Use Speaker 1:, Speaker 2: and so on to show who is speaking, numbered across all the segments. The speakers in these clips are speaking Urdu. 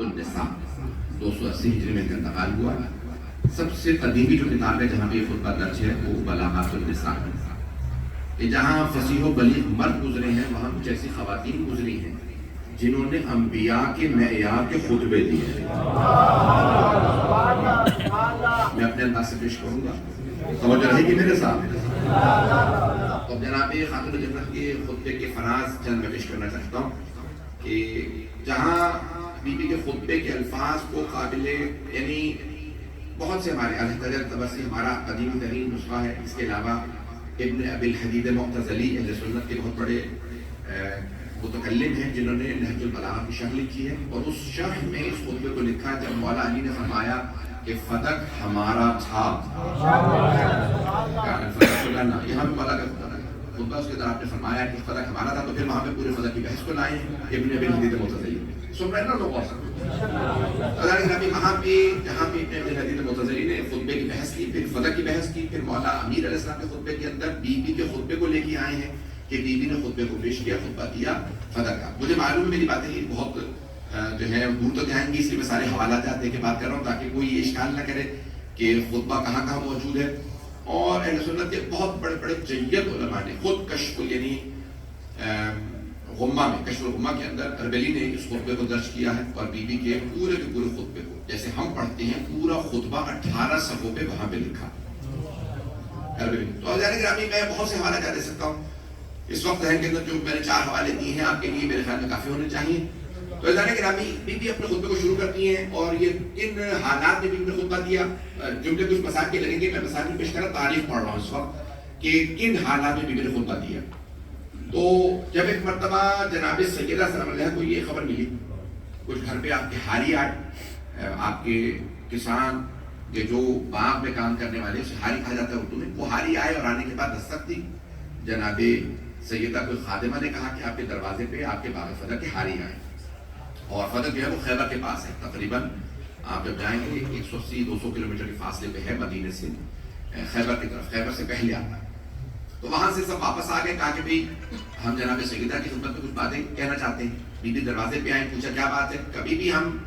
Speaker 1: النساء 280 ہجری میں انتقال ہوا. سب سے قدیمی جو کتاب ہے جہاں پہ یہ خطبہ درج ہے وہ بلاغات النساء ہے. کہ جہاں فصیح و بلیغ مرد گزرے ہیں وہاں کچھ ایسی خواتین گزری ہیں جنہوں نے انبیاء کے معیار کے خطبے دیے ہیں. میں اپنے انداز سے پیش کروں گا, توجہ رہے گی میرے ساتھ. تو جناب خاتون جنت کے خطبے کے فراز چند میں پیش کرنا چاہتا ہوں کہ جہاں بی بی کے خطبے کے الفاظ کو قابل یعنی بہت سے ہمارے الحدیث تبصری ہمارا قدیم ترین نسخہ ہے. اس کے علاوہ ابن ابی الحدید معتزلی اہل سنت کے بہت بڑے متکلم ہیں جنہوں نے نہج البلاغہ کی شرح لکھی ہے, اور اس شرح میں اس خطبے کو لکھا جب مولا علی نے فرمایا کہ فدق ہمارا تھا. یہاں پہ مولا کا خطبہ اس کے اندر آپ نے فرمایا کہ فدق ہمارا تھا, تو پھر وہاں پہ پورے فدق کی بحث کو لائے ابن ابی الحدید معتزلی. سن رہے ہیں نا لوگ اور وہاں پہ جہاں پہ ابن ابی الحدید معتزلی نے خطبے کی بحث کی, پھر فدق کی بحث کی, پھر مولا امیر علیہ السلام کے خطبے کے اندر بی بی کے خطبے کو لے کے آئے ہیں کہ بی بی نے خطبے کو پیش کیا, خطبہ دیا فدق کا. مجھے معلوم ہے میری باتیں یہ بہت جو ہے دور تو جائیں گی, اس لیے میں سارے حوالات دے کے بات کر رہا ہوں تاکہ کوئی یہ اشکال نہ کرے کہ خطبہ کہاں کہاں موجود ہے. اور اہل سنت کے بہت بڑے بڑے جید علماء نے خود کشف یعنی غمہ میں کشف الغمہ کے اندر اربیلی نے اس خطبے کو درج کیا ہے, اور بی بی کے پورے خطبے کو جیسے ہم پڑھتے ہیں پورا خطبہ 18 صفحوں پہ وہاں پہ لکھا اربیلی. تو گرامی میں بہت سے حوالے دے سکتا ہوں. اس وقت ذہن کے اندر جو میں نے 4 حوالے دیے ہیں آپ کے لیے میرے خیال میں کافی ہونے چاہیے. تو گرامی بی بی اپنے خطبے کو شروع کرتی ہیں, اور یہ کن حالات میں بی بی نے خطبہ دیا, جملے کچھ مسائل کے لگیں گے, میں مسائل پیش کر تاریخ پڑھ رہا ہوں اس وقت کہ کن حالات میں بی بی نے خطبہ دیا. تو جب ایک مرتبہ جناب سیدہ سلام علیہ کو یہ خبر ملی, کچھ گھر پہ آپ کے ہاری آئے, آپ کے کسان یہ جو باغ میں کام کرنے والے اسے ہاری کہا جاتا ہے اردو میں, وہ ہاری آئے اور آنے کے بعد دستک دی. جناب سیدہ کوئی خادمہ نے کہا کہ آپ کے دروازے پہ آپ کے باغ فدق کے ہاری آئے, اور فدق جو ہے وہ خیبر کے پاس ہے, تقریباً آپ جب جائیں گے 180-200 کلومیٹر کے فاصلے پہ ہے مدینے سے, خیبر کی طرف, خیبر سے پہلے آتا ہے. تو وہاں سے سب واپس آ گئے, کہا کہ بھئی ہم جناب سیدہ کی خدمت میں کچھ باتیں کہنا چاہتے ہیں. بی بی دروازے پہ آئیں, پوچھا کیا بات ہے. کبھی بھی ہم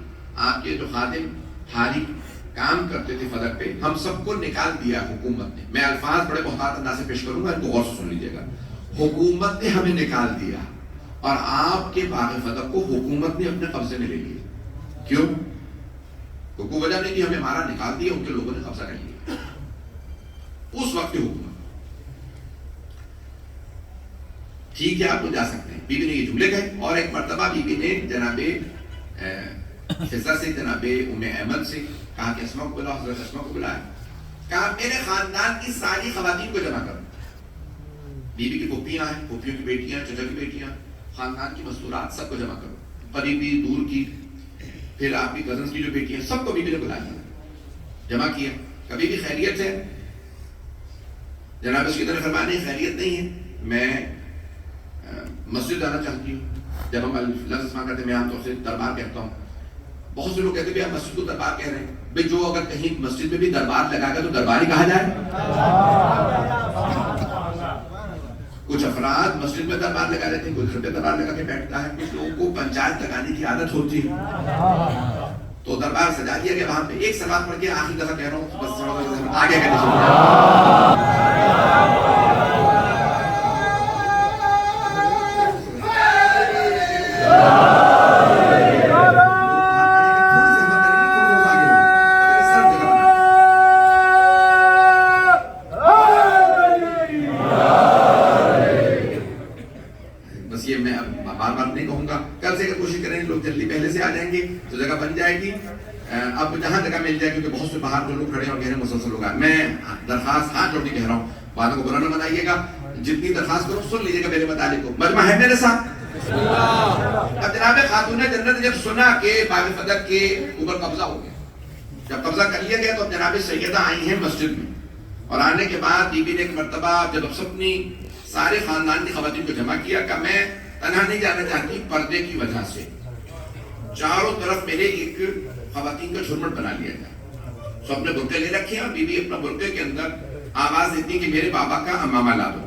Speaker 1: آپ کے جو خادم ہاری کام کرتے تھے فدق پہ, ہم سب کو نکال دیا حکومت نے. میں الفاظ بڑے محتاط انداز سے پیش کروں گا, ان کو غور سے سن لیجیے گا. حکومت نے ہمیں نکال دیا اور آپ کے باغ فدق کو حکومت نے اپنے قبضے میں لے لیا. کیوں؟ کوئی وجہ نہیں کہ ہمیں ہمارا نکال دیا, ان کے لوگوں نے قبضہ کر لیا. اس وقت کی حکومت ٹھیک ہے, آپ کو جا سکتے ہیں. بی بی نے یہ جملے کہے, اور ایک مرتبہ بی بی نے جناب حضرت سے جناب ام ایمن سے کہا کہ اسماء کو بلاؤ. حضرت اسماء کو بلایا, کہا میرے خاندان کی ساری خواتین کو جمع کرو. بی بی کی پھوپھیاں ہیں, پھوپھیوں کی بیٹیاں, چچا کی بیٹیاں, خاندان کی مستورات سب کو جمع کرو, قریبی دور کی, پھر آپ کی کزنس کی جو بیٹیاں, سب کو بی بی نے بلایا, جمع کیا. کبھی بھی خیریت ہے, جناب اس کی طرف فرمانے خیریت نہیں ہے, میں مسجد جانا چاہتی ہوں. جب ہم لفظ استعمال کرتے ہیں میں عام طور سے دربار کہتا ہوں. بہت سے لوگ کہتے ہیں آپ مسجد کو دربار کہہ رہے ہیں. بھئی جو اگر کہیں مسجد میں بھی دربار لگا گا تو دربار ہی کہا جائے. کچھ افراد مسجد میں دربار لگا لیتے ہیں, کوئی گھر پہ دربار لگا کے بیٹھتا ہے. کچھ لوگوں کو پنچایت لگانے کی عادت ہوتی ہے, تو دربار سجا دیا گیا. وہاں پہ ایک سوال پڑھ کے آخری دفعہ کہہ رہا ہوں, بس آگے کرنے تو جگہ بن جائے گی. اب جہاں جگہ مل جائے گی, کیونکہ بہت سے باہر جو لوگ کھڑے ہیں اور کہہ رہے ہیں مسلسل لوگ آئے. میں درخواست ہاتھ جوڑ کے کہہ رہا ہوں, باتوں کو برا نہ بنائیے گا, جتنی درخواست کرو سن لیجیے گا میرے متعلق کو. مجمع ہے میرے ساتھ. اب جناب خاتون جنت جب سنا کہ باغ فدق کے اوپر قبضہ ہو گیا, جب قبضہ کر لیا گیا تو جناب سیدہ آئی ہیں مسجد میں, اور آنے کے بعد بی بی نے ایک مرتبہ جب اپنی سارے خاندان کی خواتین کو جمع کیا کہ میں تنہا نہیں جانا چاہتی پردے کی وجہ سے, چاروں طرف میرے ایک خواتین کا جھرمٹ بنا لیا جائے. سو اپنے برقعے لے رکھے, اور بی بی اپنا برقعے کے اندر آواز دیتی کہ میرے بابا کا امامہ لا دو.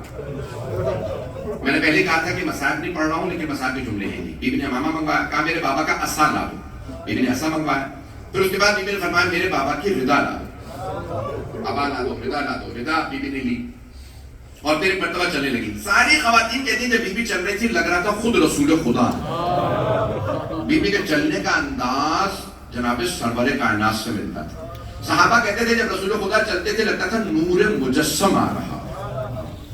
Speaker 1: میں نے پہلے کہا تھا کہ مصاحب نہیں پڑھ رہا ہوں, لیکن مصاحب کے جملے ہیں. بی بی نے امامہ منگوایا, کہا میرے بابا کا عصا لا دو. بیوی نے ایسا منگوایا. پھر اس کے بعد بیوی نے فرمایا میرے بابا کی رضا لا دو, بابا لا دو, رضا لا دو. رضا بیوی نے لی اور پھر ایک مرتبہ چلنے لگی. ساری خواتین کہتی ہیں جب بیوی چل رہی تھی لگ رہا تھا خود رسول خدا. بیوی کے چلنے کا انداز جناب سرور کائنات سے ملتا تھا. صحابہ کہتے تھے جب رسول خدا چلتے تھے لگتا تھا نور مجسم آ رہا.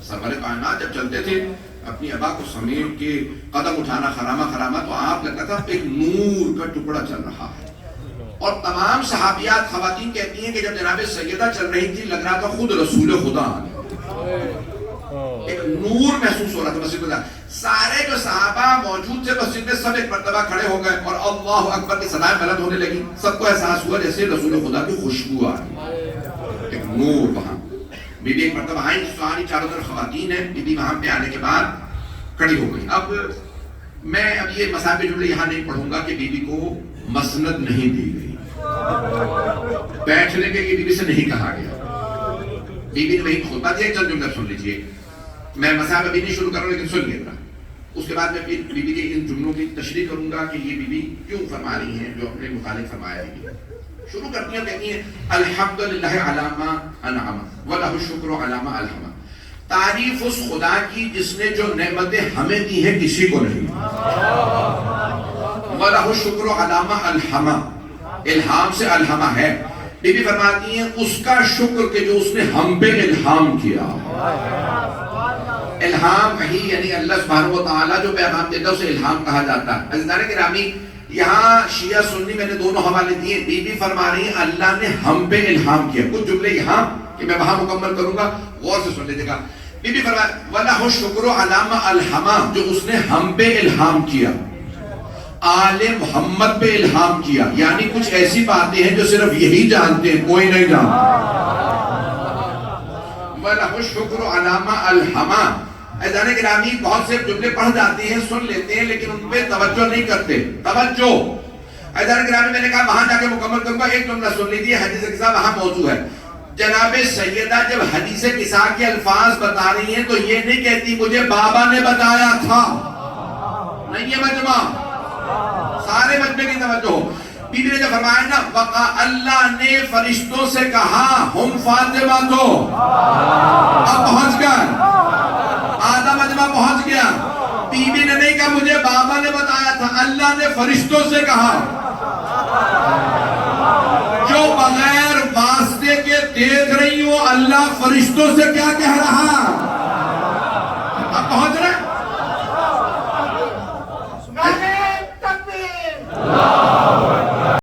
Speaker 1: سرور کائنات جب چلتے تھے اپنی ابا کو سمیٹ کے قدم اٹھانا خرامہ تو آپ لگتا تھا ایک نور کا ٹکڑا چل رہا ہے. اور تمام صحابیات خواتین کہتی ہیں کہ جب جناب سیدہ چل رہی تھی لگ رہا تھا خود رسول خدا آ گئے. ایک نور محسوس ہو رہا تھا مسجد میں. سارے جو صحابہ موجود تھے مسجد میں سب ایک مرتبہ کھڑے ہو گئے اور اللہ اکبر کی صدائیں بلند ہونے لگی. سب کو احساس ہوا جیسے رسول خدا کی خوشبو آ رہی, ایک نور وہاں. بی بی ایک مرتبہ آئی, ساری چاروں طرف خواتین ہیں. بی بی وہاں پہ آنے کے بعد کھڑی ہو گئی. اب میں اب یہ مسائل کے جملے یہاں نہیں پڑھوں گا کہ بی بی کو مسند نہیں دی گئی, بیٹھنے کے لیے بی بی سے نہیں کہا گیا. بی بی نے وہی خطبہ دیا. چند جملے سن لیجئے, میں مسائل ابھی نہیں شروع کر رہا ہوں لیکن سن لیے. اس کے بعد میں بی بی کے ان جملوں کی تشریح کروں گا کہ یہ بی بی کیوں فرما رہی ہیں جو اپنے مخالف فرمایا ہے. شروع کرتی ہیں, کہتی ہیں الحمدللہ علی ما انعم ولہ الشکر علی ما الہم. تعریف اس خدا کی جس نے جو نعمتیں ہمیں دی ہیں کسی کو نہیں. وَلَهُ الشُّكْرُ عَلَى مَا أَلْحَمَ, الہام سے الہمہ ہے. بی بی فرماتی ہیں اس کا شکر کہ جو اس نے ہم پہ الہام کیا. الہام وحی یعنی اللہ سبحانہ و تعالیٰ جو پیغام دیتا ہے اسے الہام کہا جاتا ہے. عزیزان گرامی, یہاں شیعہ سنی میں نے دونوں حوالے دیے. بی بی فرما رہی ہیں اللہ نے ہم پہ الہام کیا. کچھ جملے یہاں کہ میں وہاں مکمل کروں گا, غور سے سن لیجیے گا. بی بی فرما وَلَهُ الشُّكْرُ عَلَى مَا أَلْحَمَ, جو اس نے ہم پہ الہام کیا, آل محمد پہ الہام کیا. یعنی کچھ ایسی باتیں ہیں جو صرف یہی جانتے ہیں, کوئی نہیں جانتا. وَلَهُ الشُّكْرُ عَلَى مَا أَلْحَمَ. عزیزان گرامی بہت سے جملے پڑھ جاتے ہیں, سن لیتے ہیں, لیکن ان پہ توجہ نہیں کرتے. توجہ عزیزان گرامی, میں نے کہا وہاں جا کے مکمل کروں گا. ایک جملہ سن لیجیے, حدیث قصہ وہاں موضوع ہے. جناب سیدہ جب حدیث قصہ کے الفاظ بتا رہی ہیں تو یہ نہیں کہتی مجھے بابا نے بتایا تھا. نہیں یہ مجمع, سارے مجمع کی توجہ. بی بی نے جب فرمایا نا وقا اللہ نے فرشتوں سے کہا ہم فاطمہ تو, اب پہنچ گئے, آدھا مجمع پہنچ گیا. بی بی نے نہیں کہا مجھے بابا نے بتایا تھا, اللہ نے فرشتوں سے کہا. جو بغیر واسطے کے دیکھ رہی ہو اللہ فرشتوں سے کیا کہہ رہا.